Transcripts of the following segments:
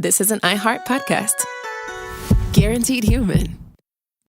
this is an iHeart podcast. Guaranteed human.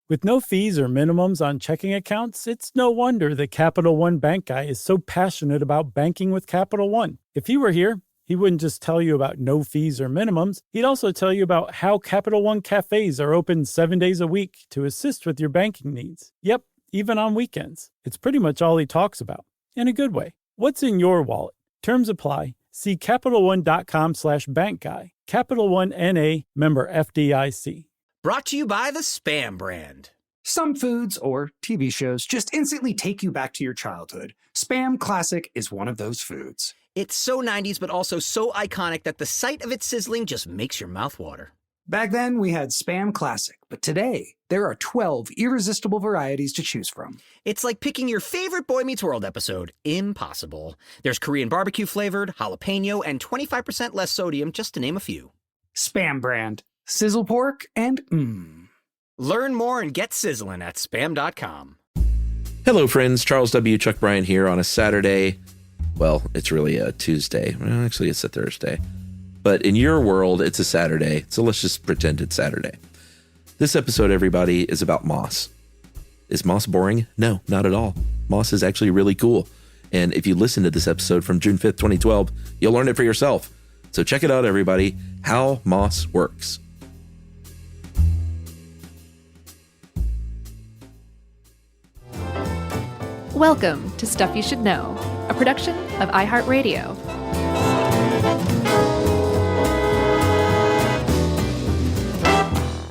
With no fees or minimums on checking accounts, it's no wonder that Capital One Bank Guy is so passionate about banking with Capital One. If he were here, he wouldn't just tell you about no fees or minimums. He'd also tell you about how Capital One cafes are open 7 days a week to assist with your banking needs. Yep, even on weekends. It's pretty much all he talks about, in a good way. What's in your wallet? Terms apply. See CapitalOne.com/bankguy. Capital One N.A., member FDIC. Brought to you by the Spam brand. Some foods or TV shows just instantly take you back to your childhood. Spam Classic is one of those foods. It's so 90s, but also so iconic that the sight of it sizzling just makes your mouth water. Back then, we had Spam Classic, but today, there are 12 irresistible varieties to choose from. It's like picking your favorite Boy Meets World episode. Impossible. There's Korean barbecue flavored, jalapeno, and 25% less sodium, just to name a few. Spam brand. Sizzle pork and Learn more and get sizzling at spam.com. Hello, friends. Charles W. Chuck Bryant here on a Saturday. Well, it's really a Tuesday. Well, actually, it's a Thursday. But in your world, it's a Saturday. So let's just pretend it's Saturday. This episode, everybody, is about moss. Is moss boring? No, not at all. Moss is actually really cool. And if you listen to this episode from June 5th, 2012, you'll learn it for yourself. So check it out, everybody. How moss works. Welcome to Stuff You Should Know, a production of iHeartRadio.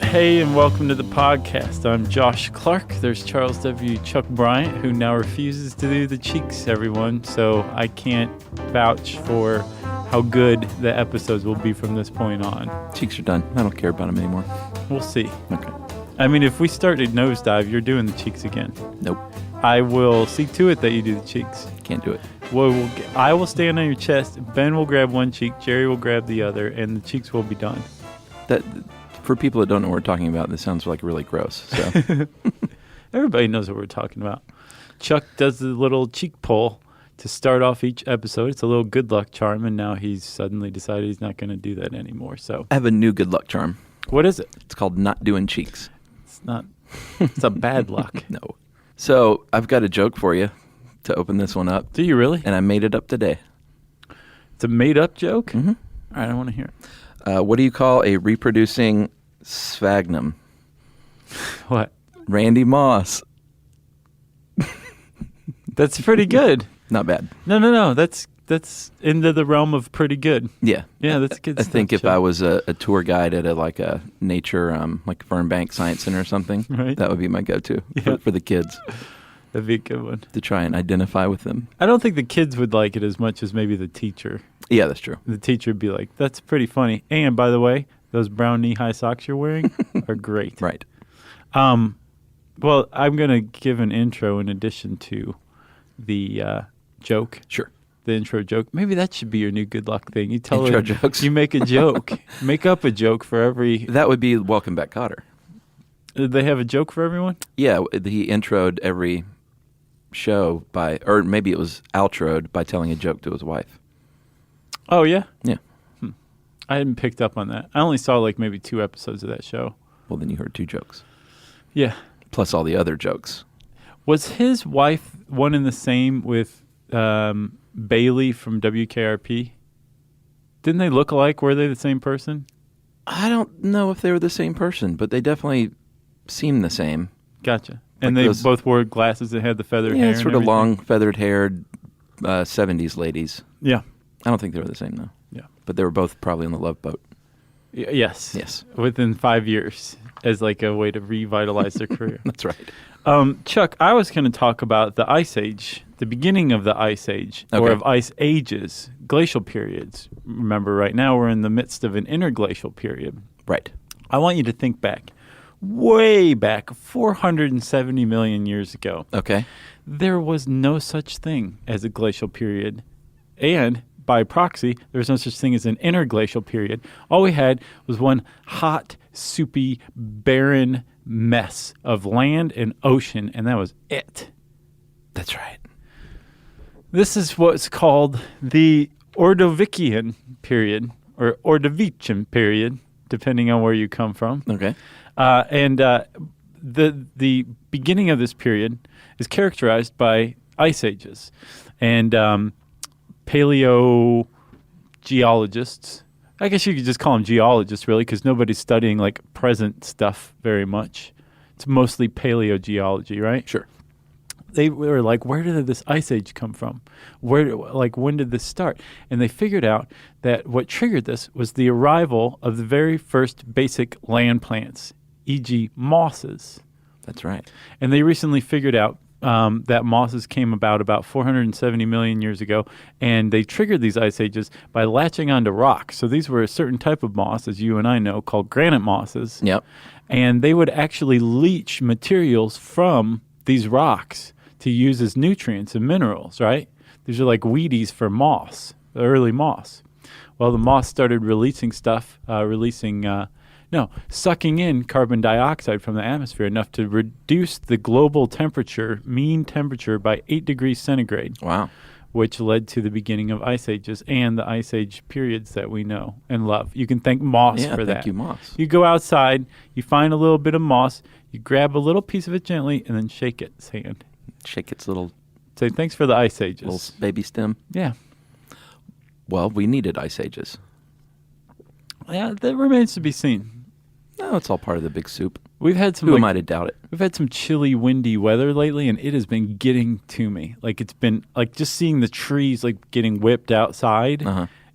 Hey, and welcome to the podcast. I'm Josh Clark. There's Charles W. Chuck Bryant, who now refuses to do the cheeks, everyone. So I can't vouch for how good the episodes will be from this point on. Cheeks are done. I don't care about them anymore. We'll see. Okay. I mean, if we started nosedive, you're doing the cheeks again. Nope. I will see to it that you do the cheeks. Can't do it. I will stand on your chest. Ben will grab one cheek. Jerry will grab the other, and the cheeks will be done. That, for people that don't know what we're talking about, this sounds like really gross. So Everybody knows what we're talking about. Chuck does the little cheek pull to start off each episode. It's a little good luck charm, and now he's suddenly decided he's not going to do that anymore. So I have a new good luck charm. What is it? It's called not doing cheeks. It's not. It's a bad luck. No. So I've got a joke for you to open this one up. Do you really? And I made it up today. It's a made-up joke? Mm-hmm. All right, I want to hear it. What do you call a reproducing sphagnum? What? Randy Moss. That's pretty good. Not bad. No. That's into the realm of pretty good. Yeah. Yeah, that's good I stuff, think if Chuck. I was a tour guide at a nature, like Fernbank Science Center or something, Right. that would be my go-to Yeah. for the kids That'd be a good one. to try and identify with them. I don't think the kids would like it as much as maybe the teacher. Yeah, that's true. The teacher would be like, that's pretty funny. And by the way, those brown knee-high socks you're wearing are great. Right. Well, I'm going to give an intro in addition to the joke. Sure. The intro joke. Maybe that should be your new good luck thing. You tell Intro it, jokes. You make a joke. Make up a joke for every... That would be Welcome Back, Kotter. They have a joke for everyone? Yeah, he introed every show by, or maybe it was outroed by telling a joke to his wife. Oh, yeah? Yeah. I hadn't picked up on that. I only saw like maybe 2 episodes of that show. Well, then you heard 2 jokes. Yeah. Plus all the other jokes. Was his wife one and the same with Bailey from WKRP? Didn't they look alike? Were they the same person? I don't know if they were the same person, but they definitely seem the same. Gotcha. And Like they those- both wore glasses and had the feathered hair. Yeah, and sort of everything? long, feathered-haired 70s ladies. Yeah. I don't think they were the same, though. Yeah. But they were both probably on the Love Boat. Yes. Yes. Within 5 years as like a way to revitalize their career. That's right. Chuck, I was going to talk about the Ice Age, the beginning of the Ice Age, or Okay. of ice ages, glacial periods. Remember, right now we're in the midst of an interglacial period. Right. I want you to think back, way back, 470 million years ago. Okay. There was no such thing as a glacial period. And by proxy, there was no such thing as an interglacial period. All we had was one hot, soupy, barren mess of land and ocean, and that was it. That's right. This is what's called the Ordovician period, or Ordovician period, depending on where you come from. Okay. The beginning of this period is characterized by ice ages, and paleogeologists. I guess you could just call them geologists, really, because nobody's studying like present stuff very much. It's mostly paleogeology, right? Sure. They were like, where did this ice age come from? When did this start? And they figured out that what triggered this was the arrival of the very first basic land plants, e.g. mosses. That's right. And they recently figured out that mosses came about 470 million years ago, and they triggered these ice ages by latching onto rocks. So these were a certain type of moss, as you and I know, called granite mosses. Yep. And they would actually leach materials from these rocks to use as nutrients and minerals, right? These are like Wheaties for moss, the early moss. Well, the moss started releasing stuff, sucking in carbon dioxide from the atmosphere enough to reduce the global mean temperature by 8 degrees centigrade. Wow. Which led to the beginning of ice ages and the ice age periods that we know and love. You can thank moss for that. Thank you, moss. You go outside, you find a little bit of moss, you grab a little piece of it gently, and then shake its hand. Shake its little Say, thanks for the ice ages. little baby stem. Yeah. Well, we needed ice ages. Yeah, that remains to be seen. No, it's all part of the big soup. We've had some Who am I to doubt it? We've had some chilly, windy weather lately, and it has been getting to me. Like, it's been like just seeing the trees like getting whipped outside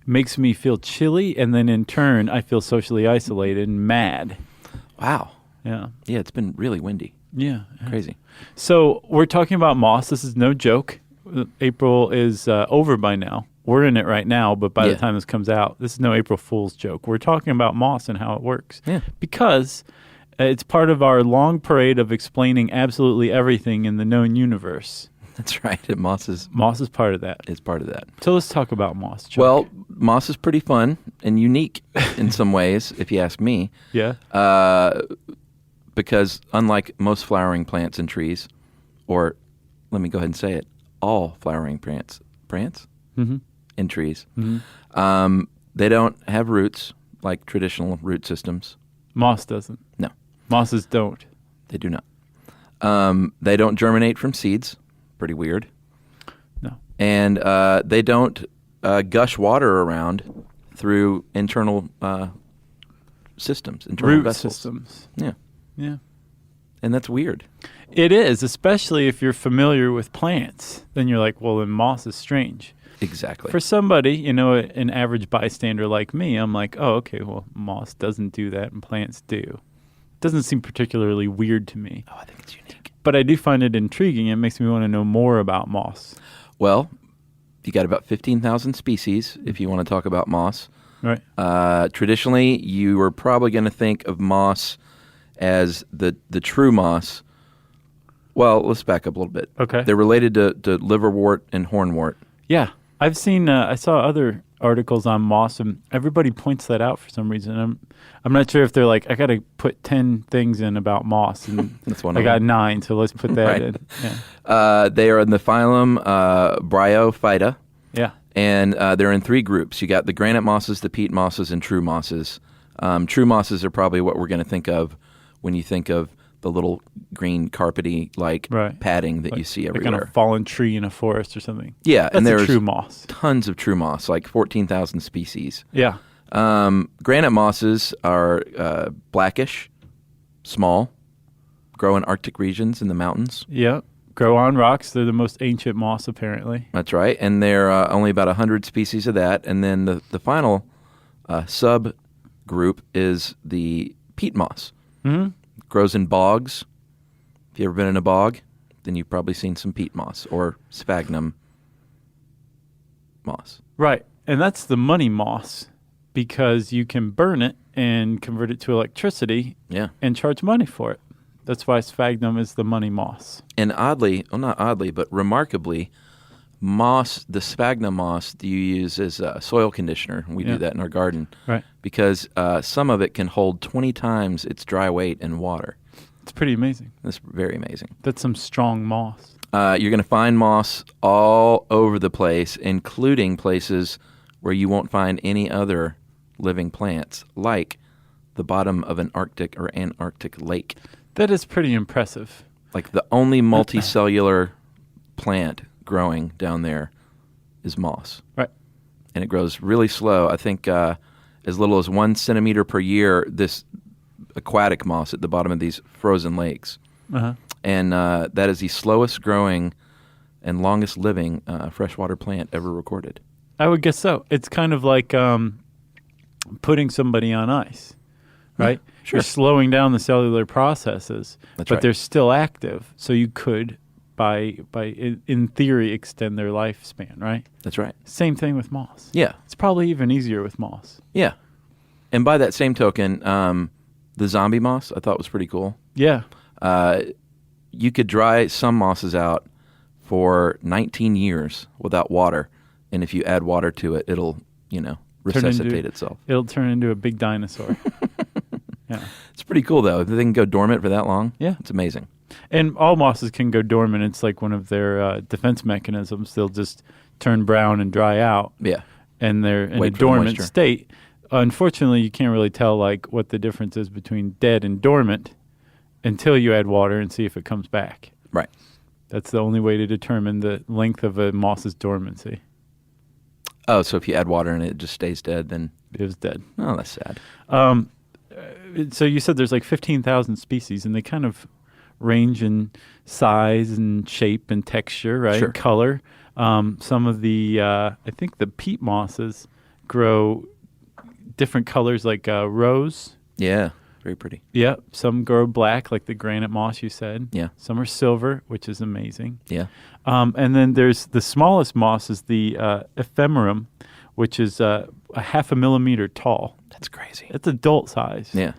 makes me feel chilly, and then in turn, I feel socially isolated and mad. Wow. Yeah. Yeah, it's been really windy. Yeah. Crazy. So we're talking about moss. This is no joke. April is over by now. We're in it right now, but by the time this comes out, this is no April Fool's joke. We're talking about moss and how it works. Yeah. Because it's part of our long parade of explaining absolutely everything in the known universe. That's right. And moss is part of that. Is part of that. So let's talk about moss, Chuck. Well, moss is pretty fun and unique in some ways, if you ask me. Yeah. Because unlike most flowering plants and trees, or let me go ahead and say it, all flowering plants and trees, they don't have roots like traditional root systems. Moss doesn't. No. Mosses don't. They do not. They don't germinate from seeds. Pretty weird. No. And they don't gush water around through internal systems, internal Root vessels. systems. Yeah. Yeah. And that's weird. It is, especially if you're familiar with plants. Then you're like, well, then moss is strange. Exactly. For somebody, an average bystander like me, I'm like, oh, okay, well, moss doesn't do that and plants do. It doesn't seem particularly weird to me. Oh, I think it's unique. But I do find it intriguing. It makes me want to know more about moss. Well, you got about 15,000 species if you want to talk about moss. Right. Traditionally, you were probably going to think of moss as the true moss. Well, let's back up a little bit. Okay. They're related to liverwort and hornwort. Yeah. I've seen, I saw other articles on moss, and everybody points that out for some reason. I'm not sure if they're like, I got to put 10 things in about moss, and That's one I of got them. 9, so let's put that Right. in. Yeah. They are in the phylum Bryophyta, Yeah. and they're in 3 groups. You got the granite mosses, the peat mosses, and true mosses. True mosses are probably what we're going to think of when you think of the little green carpety Right. padding that you see Like everywhere. on a fallen tree in a forest or something. Yeah, That's and a there's true moss. tons of true moss, like 14,000 species. Yeah. Granite mosses are blackish, small, grow in Arctic regions in the mountains. Yeah. Grow on rocks. They're the most ancient moss, apparently. That's right, and there are only about 100 species of that. And then the final subgroup is the peat moss. Mm-hmm. Grows in bogs. If you've ever been in a bog, then you've probably seen some peat moss or sphagnum moss. Right. And that's the money moss because you can burn it and convert it to electricity Yeah. and charge money for it. That's why sphagnum is the money moss. And oddly, well, not oddly, but remarkably, moss, the sphagnum moss, do you use as a soil conditioner? We Yeah. do that in our garden. Right. Because some of it can hold 20 times its dry weight in water. It's pretty amazing. That's very amazing. That's some strong moss. You're going to find moss all over the place, including places where you won't find any other living plants, like the bottom of an Arctic or Antarctic lake. That is pretty impressive. Like the only multicellular plant growing down there is moss. Right. And it grows really slow. I think as little as 1 centimeter per year, this aquatic moss at the bottom of these frozen lakes. Uh-huh. And that is the slowest growing and longest living freshwater plant ever recorded. I would guess so. It's kind of like putting somebody on ice, right? Yeah, sure. You're slowing down the cellular processes, That's but right. they're still active. So you could, in theory, extend their lifespan, right? That's right. Same thing with moss. Yeah. It's probably even easier with moss. Yeah. And by that same token, the zombie moss I thought was pretty cool. Yeah. You could dry some mosses out for 19 years without water. And if you add water to it, it'll, resuscitate itself. It'll turn into a big dinosaur. Yeah. It's pretty cool, though. If they can go dormant for that long, Yeah. it's amazing. And all mosses can go dormant. It's like one of their defense mechanisms. They'll just turn brown and dry out. Yeah. And they're in Wait a for the dormant moisture. state. Unfortunately, you can't really tell what the difference is between dead and dormant until you add water and see if it comes back. Right. That's the only way to determine the length of a moss's dormancy. Oh, so if you add water and it just stays dead, then... It was dead. Oh, that's sad. So you said there's like 15,000 species, and they kind of range in size and shape and texture, right? Sure. Color. Some of the, I think the peat mosses grow different colors, like rose. Yeah. Very pretty. Yeah. Some grow black, like the granite moss you said. Yeah. Some are silver, which is amazing. Yeah. And then there's the smallest moss is the ephemerum, which is a 0.5 millimeter tall. That's crazy. It's adult size. Yeah.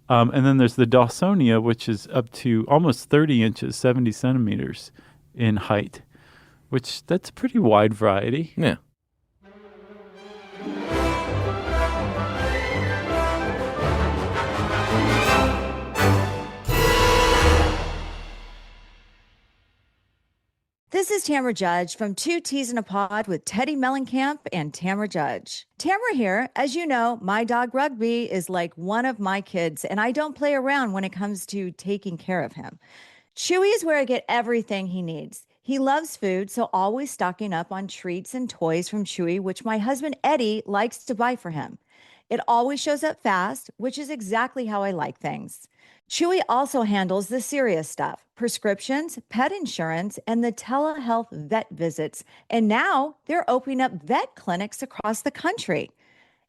And then there's the Dawsonia, which is up to almost 30 inches, 70 centimeters in height, which that's a pretty wide variety. Yeah. This is Tamara Judge from Two Teas in a Pod with Teddy Mellencamp and Tamara Judge. Tamara here. As you know, my dog Rugby is like one of my kids, and I don't play around when it comes to taking care of him. Chewy is where I get everything he needs. He loves food, so always stocking up on treats and toys from Chewy, which my husband Eddie likes to buy for him. It always shows up fast, which is exactly how I like things. Chewy also handles the serious stuff, prescriptions, pet insurance, and the telehealth vet visits. And now they're opening up vet clinics across the country.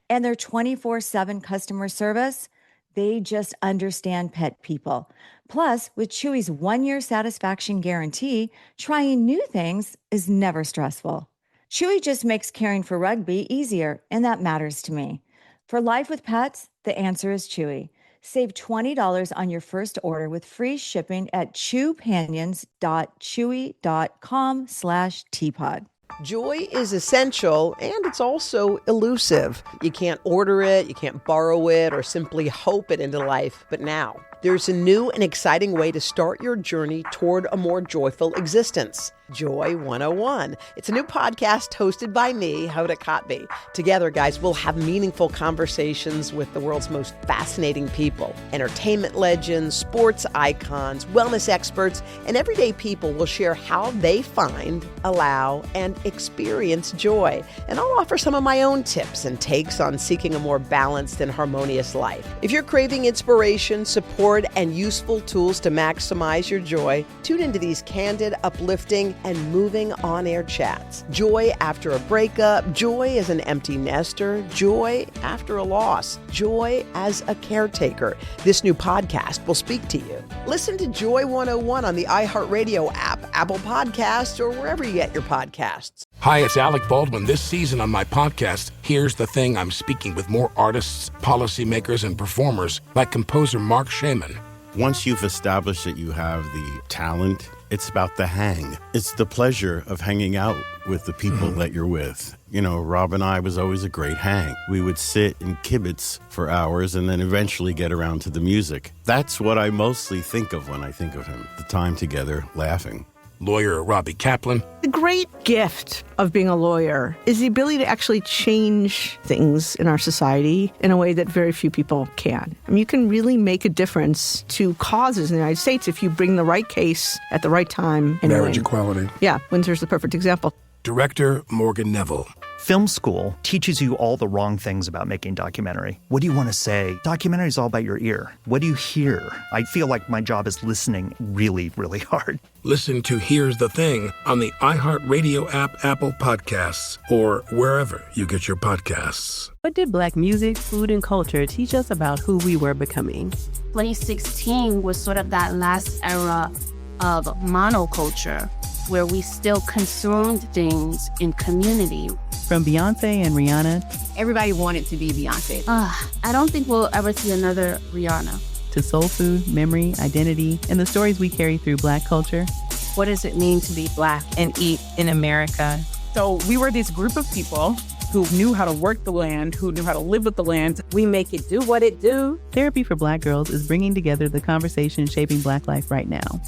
And their 24/7 customer service, they just understand pet people. Plus, with Chewy's 1-year satisfaction guarantee, trying new things is never stressful. Chewy just makes caring for Rugby easier, and that matters to me. For life with pets, the answer is Chewy. Save $20 on your first order with free shipping at chewpanions.chewy.com/teapod. Joy is essential, and it's also elusive. You can't order it, you can't borrow it, or simply hope it into life. But now, there's a new and exciting way to start your journey toward a more joyful existence. Joy 101. It's a new podcast hosted by me, Hoda Kotb. Together, guys, we'll have meaningful conversations with the world's most fascinating people. Entertainment legends, sports icons, wellness experts, and everyday people will share how they find, allow, and experience joy. And I'll offer some of my own tips and takes on seeking a more balanced and harmonious life. If you're craving inspiration, support, and useful tools to maximize your joy, tune into these candid, uplifting, and moving on-air chats. Joy after a breakup, joy as an empty nester, joy after a loss, joy as a caretaker. This new podcast will speak to you. Listen to Joy 101 on the iHeartRadio app, Apple Podcasts, or wherever you get your podcasts. Hi, it's Alec Baldwin. This season on my podcast, Here's the Thing, I'm speaking with more artists, policymakers, and performers like composer Mark Shaman. Once you've established that you have the talent, it's about the hang. It's the pleasure of hanging out with the people that you're with. You know, Rob and I was always a great hang. We would sit and kibitz for hours and then eventually get around to the music. That's what I mostly think of when I think of him, the time together laughing. lawyer Robbie Kaplan. The great gift of being a lawyer is the ability to actually change things in our society in a way that very few people can. I mean, you can really make a difference to causes in the United States if you bring the right case at the right time and Marriage win. equality. Yeah, Windsor's the perfect example. Director Morgan Neville. Film school teaches you all the wrong things about making documentary. What do you want to say? Documentary is all about your ear. What do you hear? I feel like my job is listening really, really hard. Listen to Here's the Thing on the iHeartRadio app, Apple Podcasts, or wherever you get your podcasts. What did Black music, food, and culture teach us about who we were becoming? 2016 was sort of that last era of monoculture, where we still consumed things in community. From Beyonce and Rihanna. Everybody wanted to be Beyonce. I don't think we'll ever see another Rihanna. To soul food, memory, identity, and the stories we carry through Black culture. What does it mean to be Black and eat in America? So we were this group of people who knew how to work the land, who knew how to live with the land. We make it do what it do. Therapy for Black Girls is bringing together the conversation shaping Black life right now.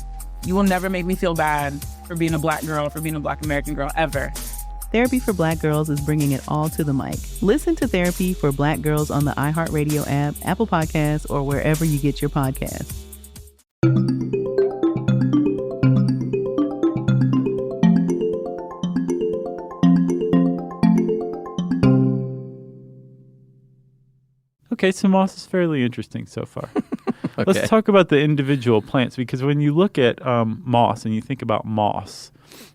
You will never make me feel bad for being a Black girl, for being a Black American girl, ever. Therapy for Black Girls is bringing it all to the mic. Listen to Therapy for Black Girls on the iHeartRadio app, Apple Podcasts, or wherever you get your podcasts. Okay, so moss is fairly interesting so far. Okay. Let's talk about the individual plants, because when you look at moss and you think about moss,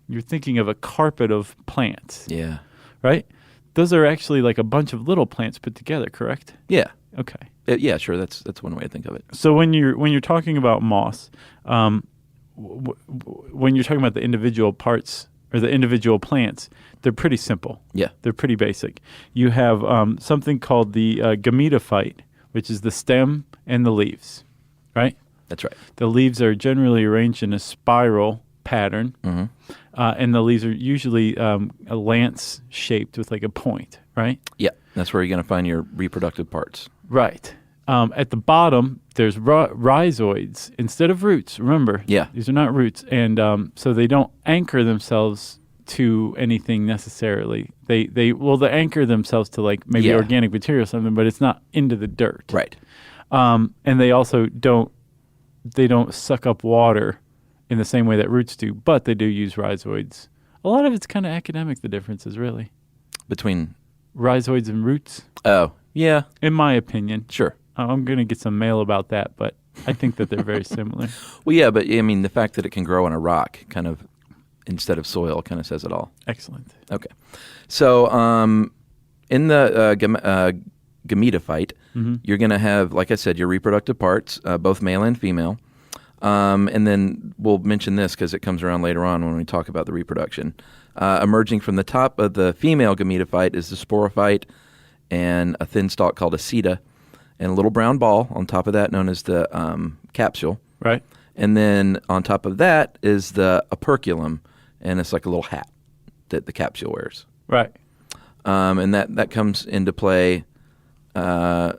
you're thinking of a carpet of plants. Yeah. Right? Those are actually like a bunch of little plants put together, correct? Yeah. Okay. Yeah, sure. That's one way to think of it. So when you're talking about moss, when you're talking about the individual parts or the individual plants, they're pretty simple. Yeah. They're pretty basic. You have something called the gametophyte, which is the stem and the leaves, right? That's right. The leaves are generally arranged in a spiral pattern, and the leaves are usually a lance shaped with like a point, right? Yeah, that's where you're going to find your reproductive parts. Right. At the bottom, there's rhizoids instead of roots. Remember, these are not roots, and so they don't anchor themselves to anything necessarily. They anchor themselves to like maybe organic material or something, but it's not into the dirt. Right. And they also don't suck up water in the same way that roots do, but they do use rhizoids. A lot of it's kind of academic, the differences really. Between rhizoids and roots? Oh, yeah. In my opinion. Sure. I'm going to get some mail about that, but I think that they're very similar. Well, yeah, but I mean, the fact that it can grow on a rock kind of instead of soil kind of says it all. Excellent. Okay. So in the gametophyte, you're going to have, like I said, your reproductive parts, both male and female. And then we'll mention this because it comes around later on when we talk about the reproduction. Emerging from the top of the female gametophyte is the sporophyte and a thin stalk called a seta, and a little brown ball on top of that known as the capsule. Right. And then on top of that is the operculum, and it's like a little hat that the capsule wears. Right. And that comes into play. Well,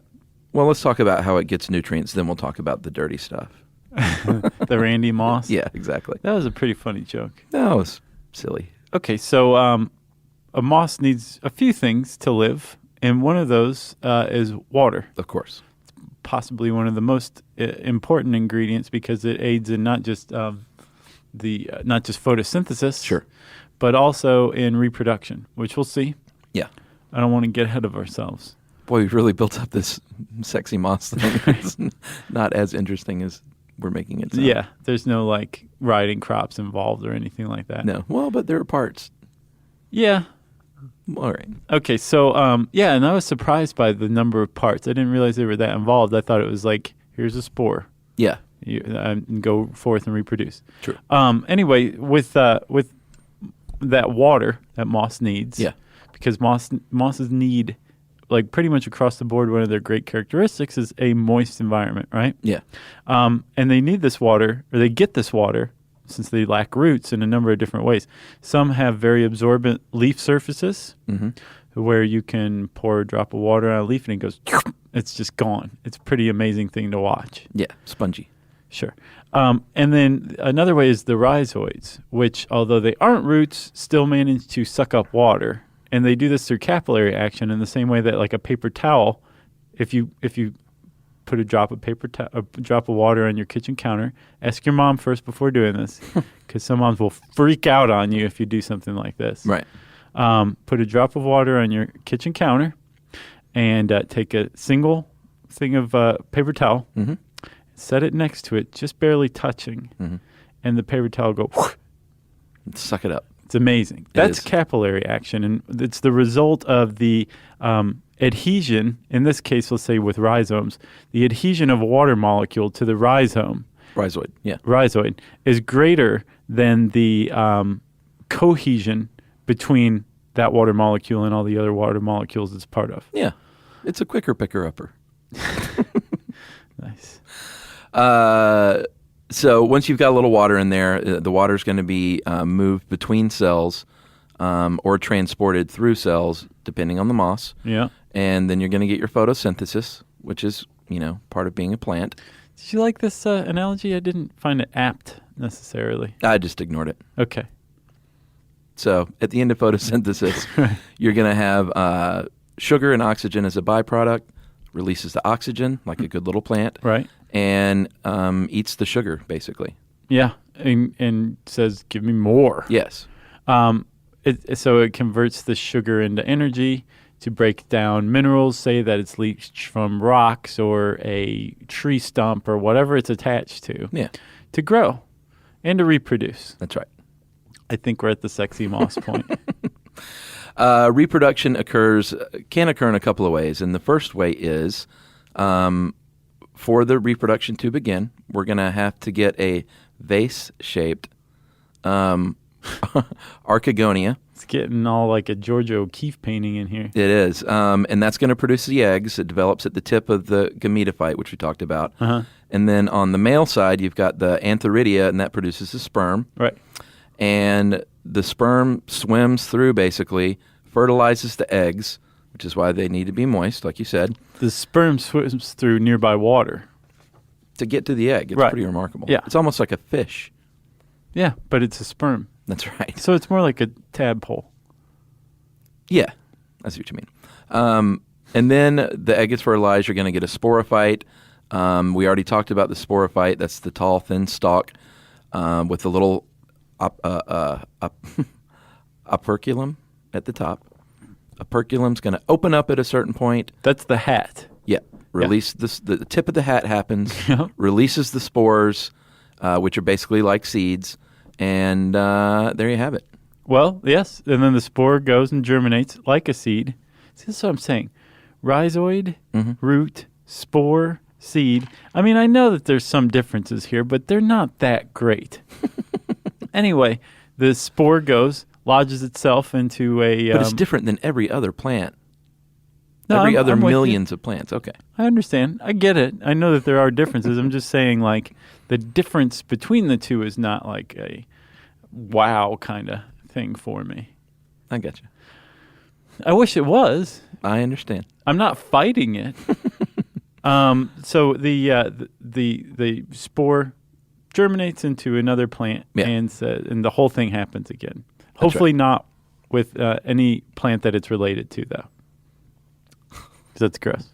let's talk about how it gets nutrients, then we'll talk about the dirty stuff. The Randy Moss? Yeah, exactly. That was a pretty funny joke. That was silly. Okay, so a moss needs a few things to live, and one of those is water. Of course. Possibly one of the most important ingredients because it aids in not just photosynthesis, sure, but also in reproduction, which we'll see. Yeah. I don't want to get ahead of ourselves. Boy, we've really built up this sexy moss thing. It's not as interesting as we're making it sound. Yeah, there's no like riding crops involved or anything like that. No. Well, but there are parts. Yeah. All right. Okay, so and I was surprised by the number of parts. I didn't realize they were that involved. I thought it was like, here's a spore. Yeah. And go forth and reproduce. True. Anyway, with that water that moss needs, because mosses need, like pretty much across the board, one of their great characteristics is a moist environment, right? Yeah. And they need this water, or they get this water, since they lack roots in a number of different ways. Some have very absorbent leaf surfaces, where you can pour a drop of water on a leaf and it goes, it's just gone. It's a pretty amazing thing to watch. Yeah, spongy. Sure. And then another way is the rhizoids, which, although they aren't roots, still manage to suck up water. And they do this through capillary action in the same way that, like a paper towel, if you put a drop of water on your kitchen counter, ask your mom first before doing this, because some moms will freak out on you if you do something like this. Right. Put a drop of water on your kitchen counter and take a single thing of paper towel, set it next to it, just barely touching, and the paper towel will go suck it up. It's amazing. That's capillary action, and it's the result of the adhesion, in this case, let's say with rhizomes, the adhesion of a water molecule to the rhizome. Rhizoid, yeah. Rhizoid is greater than the cohesion between that water molecule and all the other water molecules it's part of. Yeah. It's a quicker picker-upper. Nice. So once you've got a little water in there, the water is going to be moved between cells or transported through cells, depending on the moss. Yeah. And then you're going to get your photosynthesis, which is, part of being a plant. Did you like this analogy? I didn't find it apt necessarily. I just ignored it. Okay. So at the end of photosynthesis, you're going to have sugar and oxygen as a byproduct, releases the oxygen like a good little plant. Right. And eats the sugar, basically. Yeah, and says, give me more. Yes. So it converts the sugar into energy to break down minerals, say that it's leached from rocks or a tree stump or whatever it's attached to. Yeah. To grow and to reproduce. That's right. I think we're at the sexy moss point. Reproduction can occur in a couple of ways. And the first way is... for the reproduction to begin, we're going to have to get a vase-shaped archegonia. It's getting all like a Georgia O'Keeffe painting in here. It is. And that's going to produce the eggs. It develops at the tip of the gametophyte, which we talked about. Uh-huh. And then on the male side, you've got the antheridia, and that produces the sperm. Right. And the sperm swims through, basically, fertilizes the eggs, which is why they need to be moist, like you said. The sperm swims through nearby water to get to the egg. It's pretty remarkable. Yeah. It's almost like a fish. Yeah, but it's a sperm. That's right. So it's more like a tadpole. Yeah, I see what you mean. And then the egg is fertilized. You're going to get a sporophyte. We already talked about the sporophyte. That's the tall, thin stalk with the little operculum at the top. Operculum's going to open up at a certain point. That's the hat. Yeah. Release the tip of the hat happens, releases the spores, which are basically like seeds, and there you have it. Well, yes, and then the spore goes and germinates like a seed. See, that's what I'm saying. Rhizoid, root, spore, seed. I mean, I know that there's some differences here, but they're not that great. Anyway, the spore goes, lodges itself into a... But it's different than every other plant. No, every other I'm with millions you. of plants. Okay. I understand. I get it. I know that there are differences. I'm just saying, like, the difference between the two is not like a wow kind of thing for me. I get you. I wish it was. I understand. I'm not fighting it. So the spore germinates into another plant, and the whole thing happens again. Hopefully not with any plant that it's related to, though. That's gross.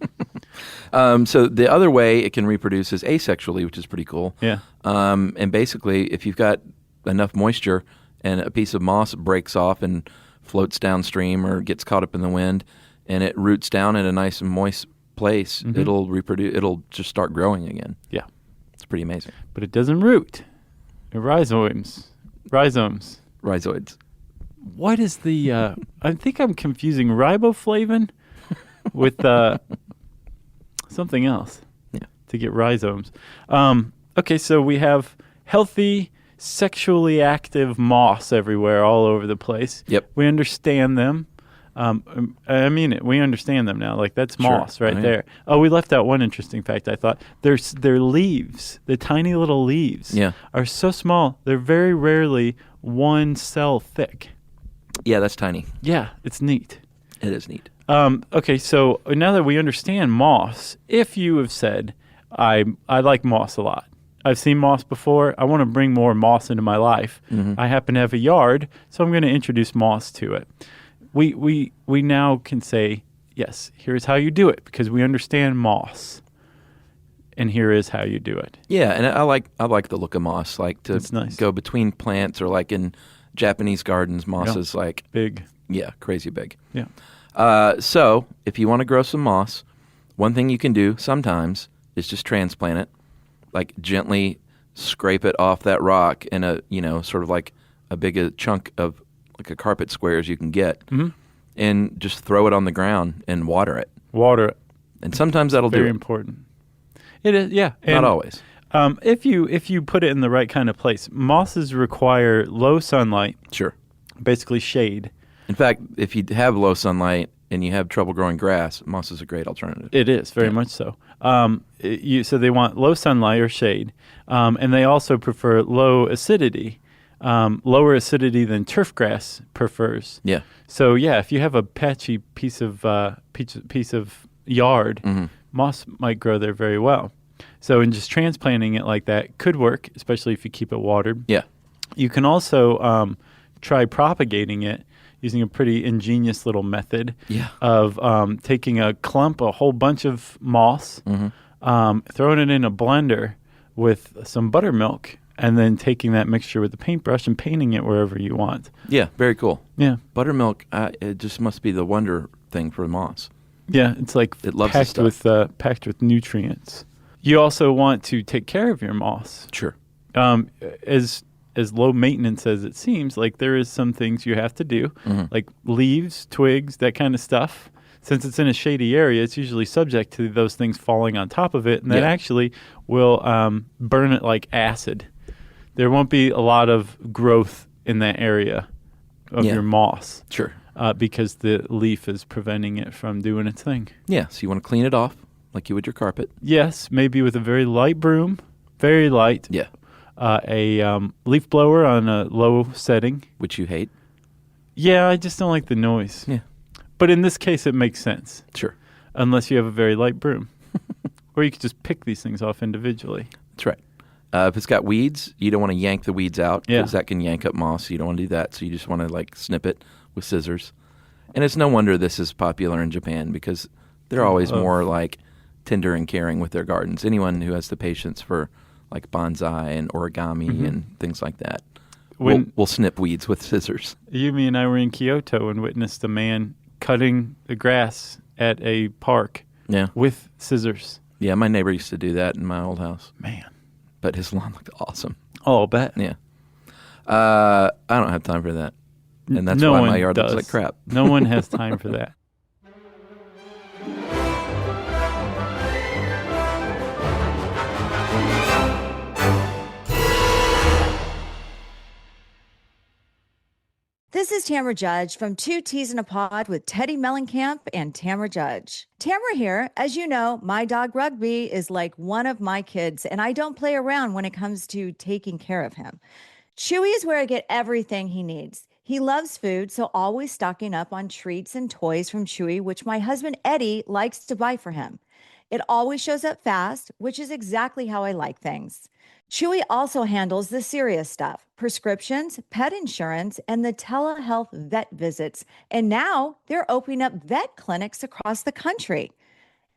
So the other way it can reproduce is asexually, which is pretty cool. Yeah. And basically, if you've got enough moisture and a piece of moss breaks off and floats downstream or gets caught up in the wind and it roots down in a nice and moist place, it'll reproduce. It'll just start growing again. Yeah. It's pretty amazing. But it doesn't root. It rhizomes. Rhizoids. What is the... I think I'm confusing riboflavin with something else to get rhizomes. Okay, so we have healthy, sexually active moss everywhere, all over the place. Yep. We understand them. I mean it. We understand them now. Like, that's moss right there. Oh, we left out one interesting fact, I thought. Their leaves, the tiny little leaves, are so small, they're very rarely one cell thick. Yeah, that's tiny. Yeah, it's neat. It is neat. Okay, so now that we understand moss, if you have said, I like moss a lot, I've seen moss before. I want to bring more moss into my life. I happen to have a yard, so I'm going to introduce moss to it. We now can say, yes, here's how you do it, because we understand moss. And here is how you do it. Yeah, and I like the look of moss. Like to nice. Go between plants, or like in Japanese gardens, moss is like big. Yeah, crazy big. Yeah. So if you want to grow some moss, one thing you can do sometimes is just transplant it, like gently scrape it off that rock in a sort of like a big chunk of like a carpet square as you can get, and just throw it on the ground and water it. Water it. And sometimes that'll do it. Very important. It is, yeah. Not always. If you put it in the right kind of place, mosses require low sunlight. Sure. Basically shade. In fact, if you have low sunlight and you have trouble growing grass, moss is a great alternative. It is, very much so. So they want low sunlight or shade, and they also prefer low acidity, lower acidity than turf grass prefers. Yeah. So yeah, if you have a patchy piece of yard, moss might grow there very well. So in just transplanting it like that could work, especially if you keep it watered. Yeah. You can also try propagating it using a pretty ingenious little method of taking a whole bunch of moss, throwing it in a blender with some buttermilk, and then taking that mixture with a paintbrush and painting it wherever you want. Yeah, very cool. Yeah. Buttermilk, it just must be the wonder thing for moss. Yeah, it's like it loves packed with nutrients. You also want to take care of your moss. Sure. As low maintenance as it seems, like there is some things you have to do, like leaves, twigs, that kind of stuff. Since it's in a shady area, it's usually subject to those things falling on top of it, and that actually will burn it like acid. There won't be a lot of growth in that area of your moss. Sure. Because the leaf is preventing it from doing its thing. Yeah, so you want to clean it off like you would your carpet. Yes, maybe with a very light broom, very light. Yeah. A leaf blower on a low setting. Which you hate? Yeah, I just don't like the noise. Yeah. But in this case, it makes sense. Sure. Unless you have a very light broom. Or you could just pick these things off individually. That's right. If it's got weeds, you don't want to yank the weeds out because that can yank up moss. You don't want to do that. So you just want to like snip it with scissors. And it's no wonder this is popular in Japan because they're always more like tender and caring with their gardens. Anyone who has the patience for like bonsai and origami and things like that will snip weeds with scissors. Yumi and I were in Kyoto and witnessed a man cutting the grass at a park with scissors. Yeah, my neighbor used to do that in my old house. Man. But his lawn looked awesome. Oh, I'll bet. Yeah. I don't have time for that. And that's why my yard looks like crap. No one has time for that. This is Tamara Judge from Two Teas in a Pod with Teddy Mellencamp and Tamara Judge. Tamara here. As you know, my dog Rugby is like one of my kids, and I don't play around when it comes to taking care of him. Chewy is where I get everything he needs. He loves food, so always stocking up on treats and toys from Chewy, which my husband Eddie likes to buy for him. It always shows up fast, which is exactly how I like things. Chewy also handles the serious stuff, prescriptions, pet insurance, and the telehealth vet visits. And now they're opening up vet clinics across the country.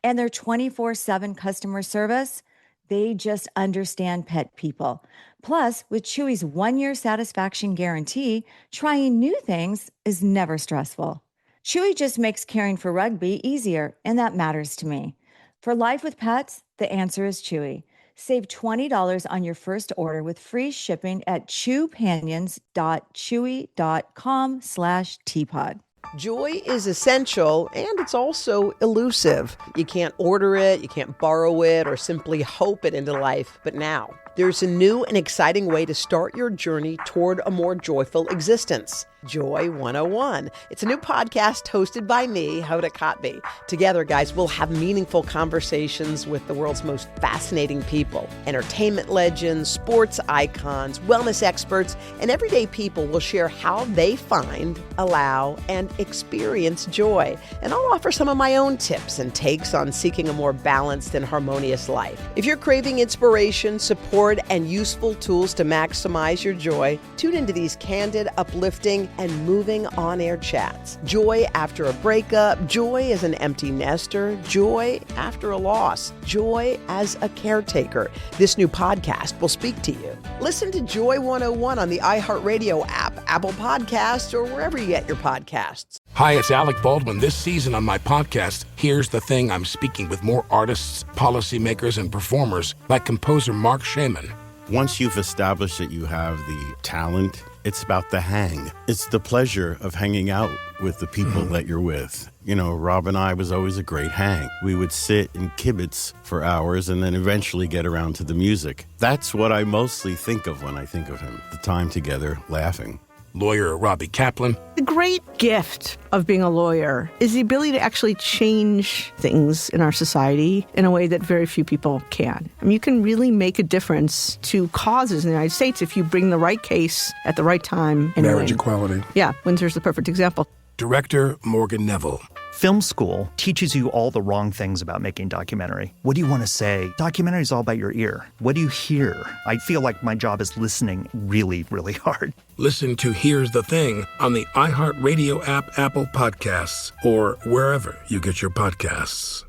And their 24/7 customer service, they just understand pet people. Plus, with Chewy's 1-year satisfaction guarantee, trying new things is never stressful. Chewy just makes caring for Rugby easier, and that matters to me. For life with pets, the answer is Chewy. Save $20 on your first order with free shipping at chewpanions.chewy.com/teapod. Joy is essential, and it's also elusive. You can't order it, you can't borrow it, or simply hope it into life. But now, there's a new and exciting way to start your journey toward a more joyful existence. Joy 101. It's a new podcast hosted by me, Hoda Kotb. Together, guys, we'll have meaningful conversations with the world's most fascinating people. Entertainment legends, sports icons, wellness experts, and everyday people will share how they find, allow, and experience joy. And I'll offer some of my own tips and takes on seeking a more balanced and harmonious life. If you're craving inspiration, support, and useful tools to maximize your joy, tune into these candid, uplifting, and moving on-air chats. Joy after a breakup, joy as an empty nester, joy after a loss, joy as a caretaker. This new podcast will speak to you. Listen to Joy 101 on the iHeartRadio app, Apple Podcasts, or wherever you get your podcasts. Hi, it's Alec Baldwin. This season on my podcast, Here's the Thing, I'm speaking with more artists, policymakers, and performers like composer Mark Shaman. Once you've established that you have the talent, it's about the hang. It's the pleasure of hanging out with the people that you're with. You know, Rob and I was always a great hang. We would sit and kibitz for hours and then eventually get around to the music. That's what I mostly think of when I think of him, the time together laughing. Lawyer Robbie Kaplan. The great gift of being a lawyer is the ability to actually change things in our society in a way that very few people can. I mean, you can really make a difference to causes in the United States if you bring the right case at the right time. And Marriage win. equality. Yeah, Windsor's the perfect example. Director Morgan Neville. Film school teaches you all the wrong things about making documentary. What do you want to say? Documentary is all about your ear. What do you hear? I feel like my job is listening really, really hard. Listen to Here's the Thing on the iHeartRadio app, Apple Podcasts, or wherever you get your podcasts.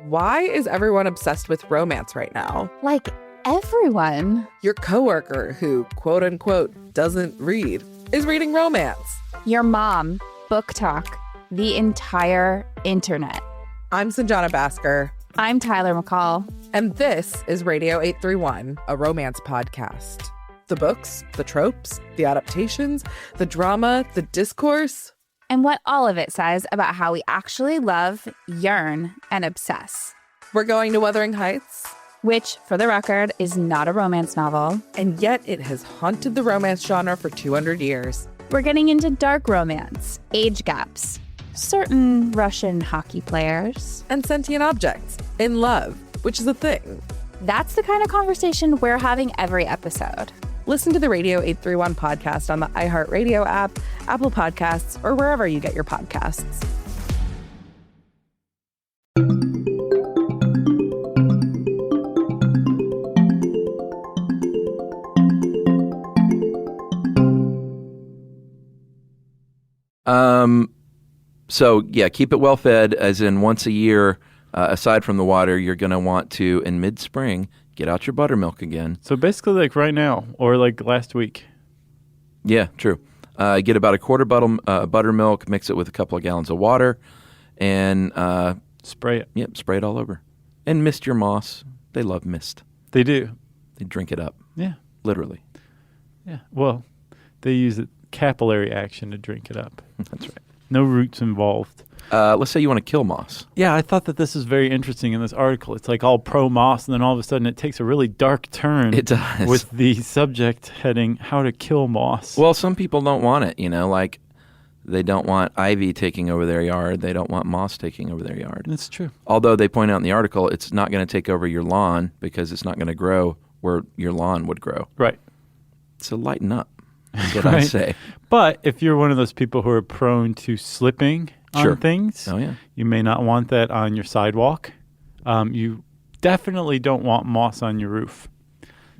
Why is everyone obsessed with romance right now? Like everyone. Your coworker who, quote unquote, doesn't read is reading romance. Your mom, book talk, the entire internet. I'm Sanjana Bhaskar. I'm Tyler McCall. And this is Radio 831, a romance podcast. The books, the tropes, the adaptations, the drama, the discourse. And what all of it says about how we actually love, yearn, and obsess. We're going to Wuthering Heights, which, for the record, is not a romance novel. And yet it has haunted the romance genre for 200 years. We're getting into dark romance, age gaps, certain Russian hockey players, and sentient objects in love, which is a thing. That's the kind of conversation we're having every episode. Listen to the Radio 831 podcast on the iHeartRadio app, Apple Podcasts, or wherever you get your podcasts. So yeah, keep it well fed, as in once a year, aside from the water, you're going to want to, in mid-spring, get out your buttermilk again. So basically like right now or like last week. Yeah, true. Get about a quarter buttermilk, mix it with a couple of gallons of water, and spray it. Yep, spray it all over. And mist your moss. They love mist. They do. They drink it up. Yeah. Literally. Yeah. Well, they use capillary action to drink it up. That's right. No roots involved. Let's say you want to kill moss. Yeah, I thought that this was very interesting in this article. It's like all pro moss, and then all of a sudden it takes a really dark turn. It does. With the subject heading, how to kill moss. Well, some people don't want it, like they don't want ivy taking over their yard. They don't want moss taking over their yard. That's true. Although they point out in the article, it's not going to take over your lawn because it's not going to grow where your lawn would grow. Right. So lighten up, is what I say. But if you're one of those people who are prone to slipping on things, you may not want that on your sidewalk. You definitely don't want moss on your roof.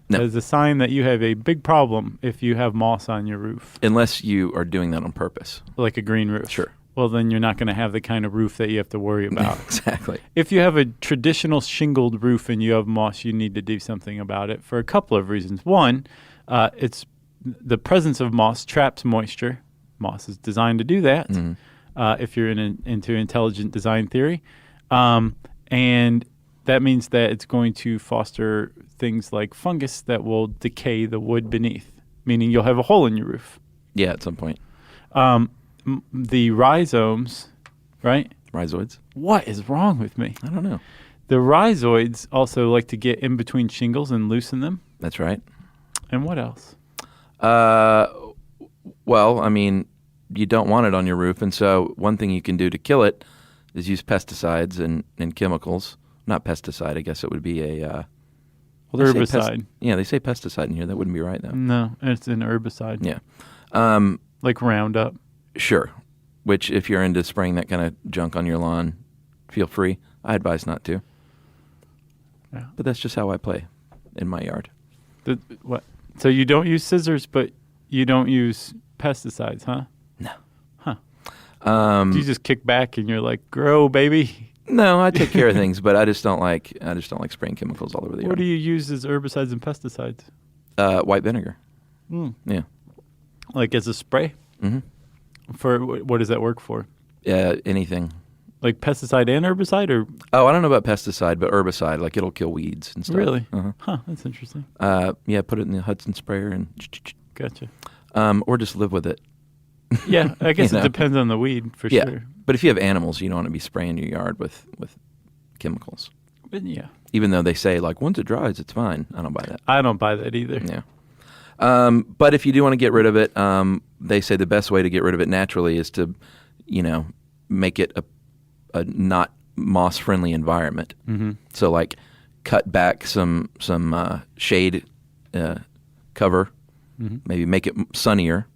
No. That is a sign that you have a big problem if you have moss on your roof. Unless you are doing that on purpose. Like a green roof. Sure. Well, then you're not going to have the kind of roof that you have to worry about. Exactly. If you have a traditional shingled roof and you have moss, you need to do something about it for a couple of reasons. One, it's the presence of moss traps moisture. Moss is designed to do that. Mm-hmm. If you're into intelligent design theory. And that means that it's going to foster things like fungus that will decay the wood beneath, meaning you'll have a hole in your roof. Yeah, at some point. The rhizomes, right? Rhizoids. What is wrong with me? I don't know. The rhizoids also like to get in between shingles and loosen them. That's right. And what else? Well, I mean, you don't want it on your roof, and so one thing you can do to kill it is use pesticides and chemicals. Not pesticide, I guess it would be a herbicide. They say pesticide in here. That wouldn't be right, though. No, it's an herbicide. Yeah. Like Roundup. Sure. which if you're into spraying that kind of junk on your lawn, feel free. I advise not to. Yeah. But that's just how I play in my yard. What? So you don't use scissors, but you don't use pesticides, huh? No. Huh. You just kick back and you're like, grow, baby. No, I take care of things, but I just don't like spraying chemicals all over the yard. What do you use as herbicides and pesticides? White vinegar. Yeah. Like as a spray? Mm-hmm. For what does that work for? Anything. Like pesticide and herbicide, or? Oh, I don't know about pesticide, but herbicide. Like it'll kill weeds and stuff. Really? Uh-huh. Huh, that's interesting. Yeah, put it in the Hudson sprayer and. Gotcha. Or just live with it. Yeah, I guess it depends on the weed for sure. But if you have animals, you don't want to be spraying your yard with chemicals. But yeah. Even though they say, like, once it dries, it's fine. I don't buy that. I don't buy that either. Yeah. But if you do want to get rid of it, they say the best way to get rid of it naturally is to, make it a not moss-friendly environment. Mm-hmm. So, like, cut back some shade cover, maybe make it sunnier.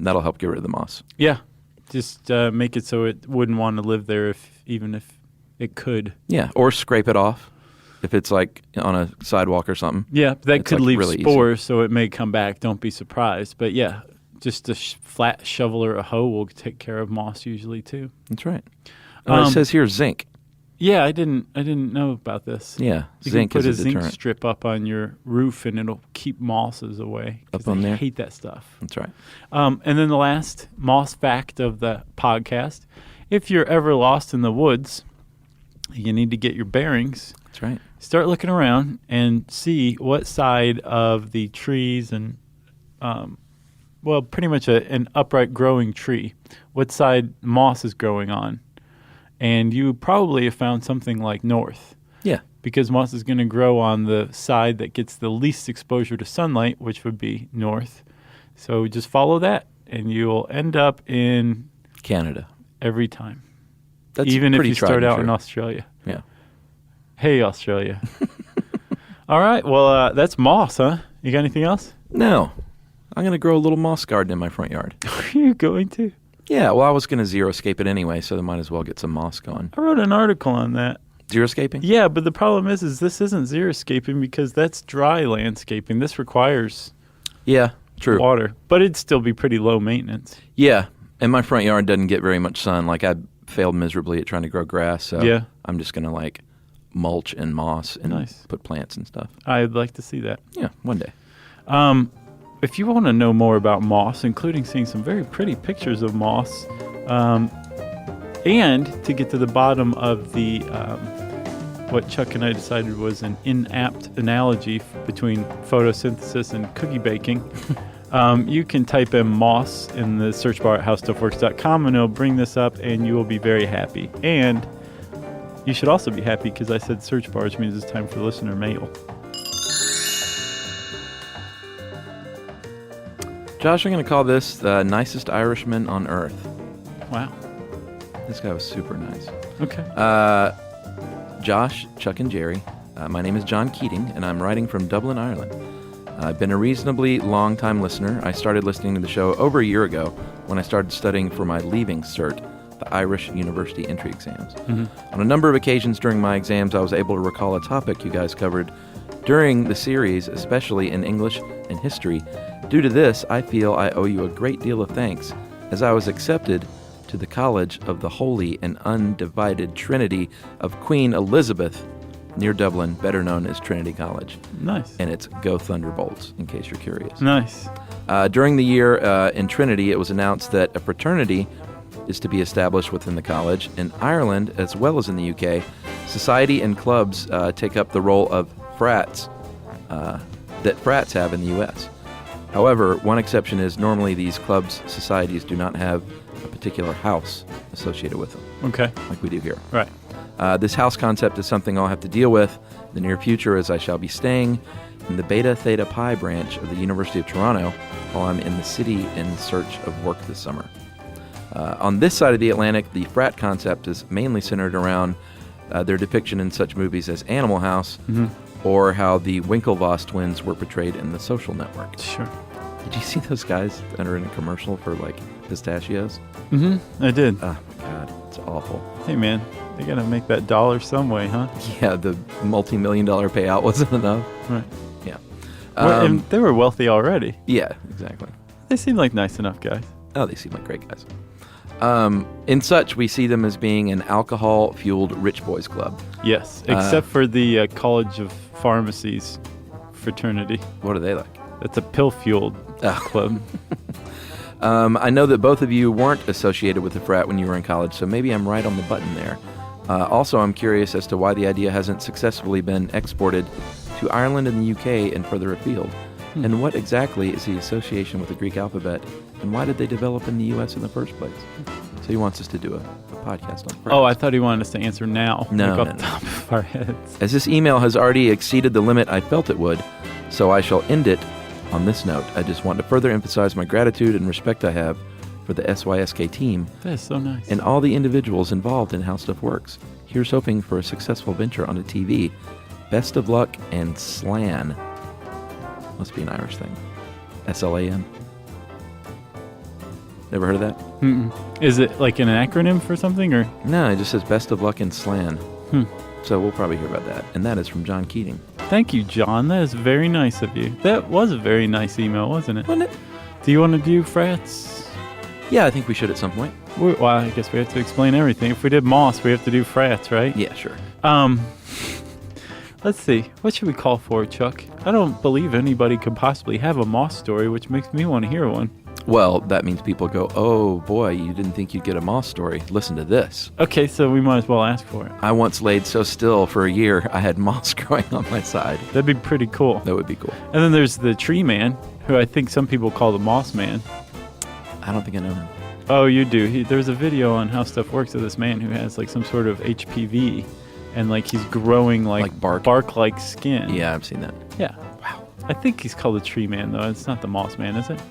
That'll help get rid of the moss. Yeah. Just make it so it wouldn't want to live there even if it could. Yeah, or scrape it off if it's like on a sidewalk or something. Yeah, that could leave really spores, so it may come back. Don't be surprised. But yeah, just a flat shovel or a hoe will take care of moss usually too. That's right. It says here zinc. Yeah, I didn't know about this. Yeah, you zinc can put is a a zinc deterrent. strip up on your roof, and it'll keep mosses away. Up on I there? hate that stuff. That's right. And then the last moss fact of the podcast: if you're ever lost in the woods, you need to get your bearings. That's right. Start looking around and see what side of the trees and, pretty much an upright growing tree, what side moss is growing on. And you probably have found something like north. Yeah. Because moss is going to grow on the side that gets the least exposure to sunlight, which would be north. So just follow that, and you'll end up in Canada every time. That's even if pretty you tried start and out true. in Australia. Yeah. Hey, Australia. All right. Well, that's moss, huh? You got anything else? No. I'm going to grow a little moss garden in my front yard. Are you going to? Yeah, well, I was going to xeriscape it anyway, so I might as well get some moss going. I wrote an article on that. Xeriscaping? Yeah, but the problem is this isn't xeriscaping because that's dry landscaping. This requires true. water, but it'd still be pretty low maintenance. Yeah, and my front yard doesn't get very much sun. Like, I failed miserably at trying to grow grass, so I'm just going to, like, mulch and moss and put plants and stuff. I'd like to see that. Yeah, one day. If you want to know more about moss, including seeing some very pretty pictures of moss, and to get to the bottom of the what Chuck and I decided was an inapt analogy between photosynthesis and cookie baking, you can type in moss in the search bar at howstuffworks.com, and it'll bring this up, and you will be very happy. And you should also be happy because I said search bar, which means it's time for listener mail. Josh, I'm going to call this the nicest Irishman on earth. Wow. This guy was super nice. Okay. Josh, Chuck, and Jerry. My name is John Keating, and I'm writing from Dublin, Ireland. I've been a reasonably long-time listener. I started listening to the show over a year ago when I started studying for my leaving cert, the Irish University entry exams. Mm-hmm. On a number of occasions during my exams, I was able to recall a topic you guys covered during the series, especially in English and history. Due to this, I feel I owe you a great deal of thanks, as I was accepted to the College of the Holy and Undivided Trinity of Queen Elizabeth near Dublin, better known as Trinity College. Nice. And it's Go Thunderbolts, in case you're curious. Nice. During the year in Trinity, it was announced that a fraternity is to be established within the college. In Ireland, as well as in the UK, society and clubs take up the role of frats that frats have in the U.S. However, one exception is normally these clubs, societies do not have a particular house associated with them. Okay. Like we do here. Right. This house concept is something I'll have to deal with in the near future, as I shall be staying in the Beta Theta Pi branch of the University of Toronto while I'm in the city in search of work this summer. On this side of the Atlantic, the frat concept is mainly centered around their depiction in such movies as Animal House, or how the Winklevoss twins were portrayed in The Social Network. Sure. Did you see those guys that are in a commercial for like pistachios? I did. Oh my God, it's awful. Hey man, they gotta make that dollar some way, huh? Yeah, the multi-million-dollar payout wasn't enough. Right. Yeah. And they were wealthy already. Yeah, exactly. They seem like nice enough guys. Oh, they seem like great guys. In such, we see them as being an alcohol-fueled rich boys club. Yes, except for the College of Pharmacies fraternity. What are they like? It's a pill-fueled club. I know that both of you weren't associated with the frat when you were in college, so maybe I'm right on the button there. Also, I'm curious as to why the idea hasn't successfully been exported to Ireland and the UK and further afield. And what exactly is the association with the Greek alphabet, and why did they develop in the U.S. in the first place? So he wants us to do a podcast on frat. Oh, I thought he wanted us to answer now. No, off no, the top of our heads. As this email has already exceeded the limit I felt it would, so I shall end it on this note. I just want to further emphasize my gratitude and respect I have for the SYSK team. That is so nice. And all the individuals involved in How Stuff Works. Here's hoping for a successful venture on the TV. Best of luck and Slan. Must be an Irish thing. SLAN. Never heard of that? Is it like an acronym for something, or? No, it just says best of luck and Slan. So we'll probably hear about that. And that is from John Keating. Thank you, John. That is very nice of you. That was a very nice email, wasn't it? Wasn't it? Do you want to do frats? Yeah, I think we should at some point. Well, I guess we have to explain everything. If we did Moss, we have to do frats, right? Yeah, sure. Let's see. What should we call for, Chuck? I don't believe anybody could possibly have a Moss story, which makes me want to hear one. Well, that means people go, oh boy, you didn't think you'd get a Moss story. Listen to this. Okay, so we might as well ask for it. I once laid so still for a year, I had moss growing on my side. That'd be pretty cool. That would be cool. And then there's the Tree Man, who I think some people call the Moss Man. I don't think I know him. Oh, you do. There's a video on How Stuff Works of this man who has like some sort of HPV, and like he's growing like bark-like skin. Yeah, I've seen that. Yeah. Wow. I think he's called the Tree Man, though. It's not the Moss Man, is it?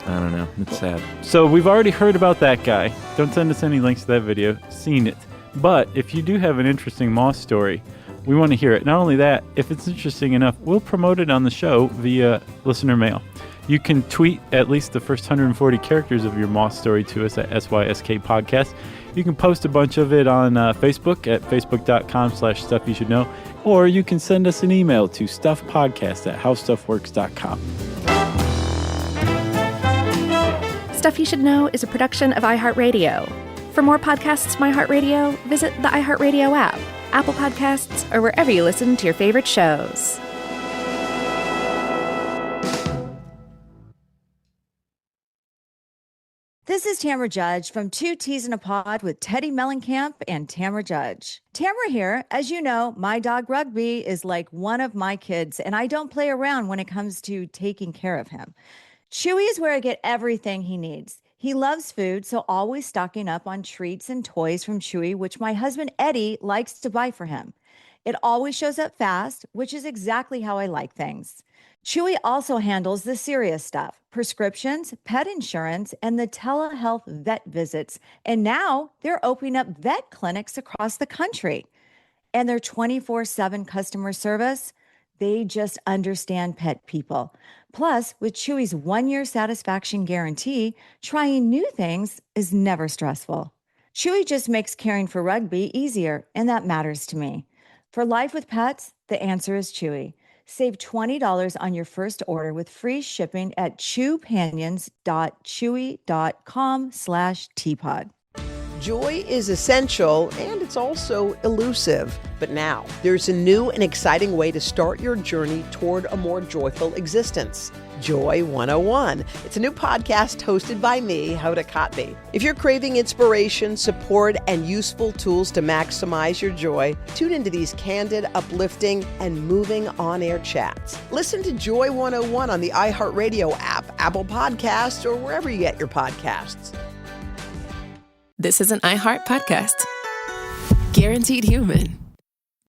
I don't know. It's sad. So we've already heard about that guy. Don't send us any links to that video. Seen it. But if you do have an interesting Moss story, we want to hear it. Not only that, if it's interesting enough, we'll promote it on the show via listener mail. You can tweet at least the first 140 characters of your Moss story to us at SYSK Podcast. You can post a bunch of it on Facebook at facebook.com/stuffyoushouldknow, or you can send us an email to stuffpodcast@howstuffworks.com. Stuff You Should Know is a production of iHeartRadio. For more podcasts from iHeartRadio, visit the iHeartRadio app, Apple Podcasts, or wherever you listen to your favorite shows. This is Tamara Judge from Two Teas in a Pod with Teddy Mellencamp and Tamara Judge. Tamara here. As you know, my dog Rugby is like one of my kids, and I don't play around when it comes to taking care of him. Chewy is where I get everything he needs. He loves food, so always stocking up on treats and toys from Chewy, which my husband Eddie likes to buy for him. It always shows up fast, which is exactly how I like things. Chewy also handles the serious stuff, prescriptions, pet insurance, and the telehealth vet visits. And now they're opening up vet clinics across the country. And their 24/7 customer service, they just understand pet people. Plus, with Chewy's 1-year satisfaction guarantee, trying new things is never stressful. Chewy just makes caring for Rugby easier, and that matters to me. For life with pets, the answer is Chewy. Save $20 on your first order with free shipping at chewpanions.chewy.com/teapod. Joy is essential and it's also elusive. But now there's a new and exciting way to start your journey toward a more joyful existence. Joy 101. It's a new podcast hosted by me, Hoda Kotb. If you're craving inspiration, support, and useful tools to maximize your joy, tune into these candid, uplifting, and moving on-air chats. Listen to Joy 101 on the iHeartRadio app, Apple Podcasts, or wherever you get your podcasts. This is an iHeart podcast. Guaranteed Human.